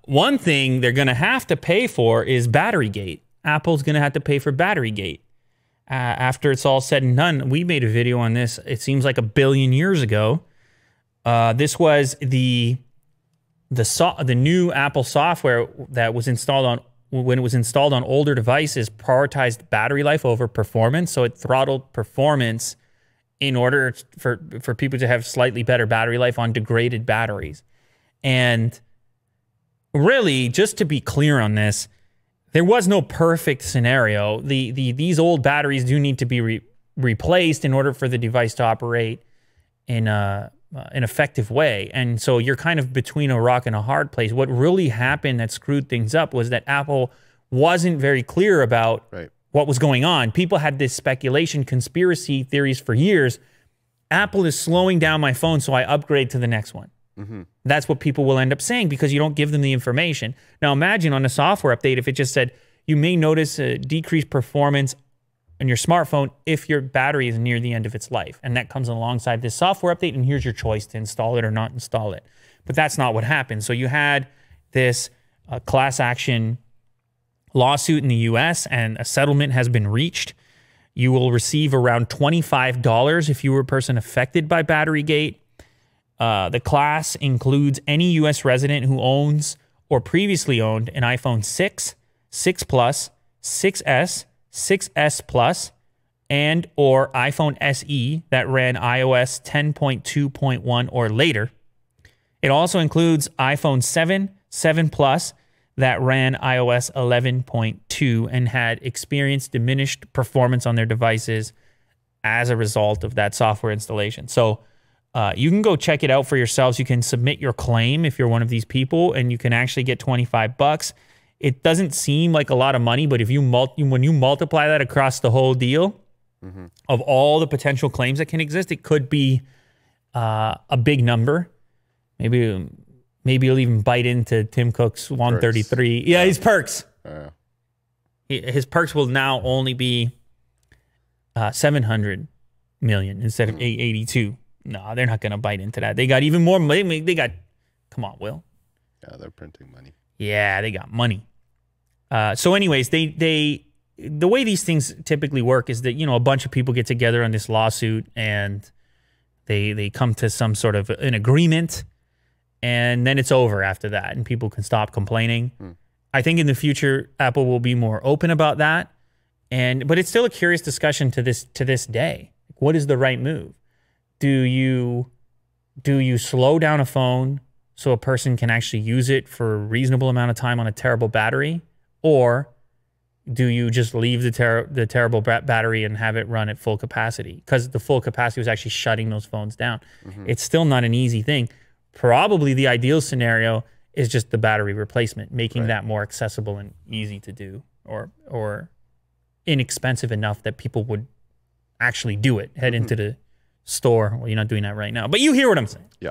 one thing they're going to have to pay for is Batterygate. Apple's going to have to pay for Batterygate. After it's all said and done, we made a video on this, it seems like 1 billion years ago. This was the new Apple software that was installed on, when it was installed on older devices, prioritized battery life over performance. So it throttled performance in order for people to have slightly better battery life on degraded batteries. And really, just to be clear on this, there was no perfect scenario. These old batteries do need to be replaced in order for the device to operate in an effective way. And so you're kind of between a rock and a hard place. What really happened that screwed things up was that Apple wasn't very clear about what was going on. People had this speculation, conspiracy theories for years. Apple is slowing down my phone, so I upgrade to the next one. That's what people will end up saying because you don't give them the information. Now imagine on a software update if it just said, you may notice a decreased performance on your smartphone if your battery is near the end of its life. And that comes alongside this software update, and here's your choice to install it or not install it. But that's not what happened. So you had this class action lawsuit in the US, and a settlement has been reached. You will receive around $25 if you were a person affected by Batterygate. The class includes any U.S. resident who owns or previously owned an iPhone 6, 6 Plus, 6S, 6S Plus, and or iPhone SE that ran iOS 10.2.1 or later. It also includes iPhone 7, 7 Plus that ran iOS 11.2 and had experienced diminished performance on their devices as a result of that software installation. So you can go check it out for yourselves. You can submit your claim if you're one of these people, and you can actually get 25 bucks. It doesn't seem like a lot of money, but if you when you multiply that across the whole deal of all the potential claims that can exist, it could be a big number. Maybe you'll even bite into Tim Cook's 133. Perks. Yeah, his perks. His perks will now only be 700 million instead of 882. No, they're not going to bite into that. They got even more money. They got, come on, Will. Yeah, they're printing money. Yeah, they got money. So anyways, the way these things typically work is that, you know, a bunch of people get together on this lawsuit and they come to some sort of an agreement, and then it's over after that and people can stop complaining. I think in the future, Apple will be more open about that. But it's still a curious discussion to this day. What is the right move? Do you slow down a phone so a person can actually use it for a reasonable amount of time on a terrible battery? Or do you just leave the terrible battery and have it run at full capacity? Because the full capacity was actually shutting those phones down. It's still not an easy thing. Probably the ideal scenario is just the battery replacement, making that more accessible and easy to do, or inexpensive enough that people would actually do it, head into the store. Well, you're not doing that right now, but you hear what I'm saying. Yeah.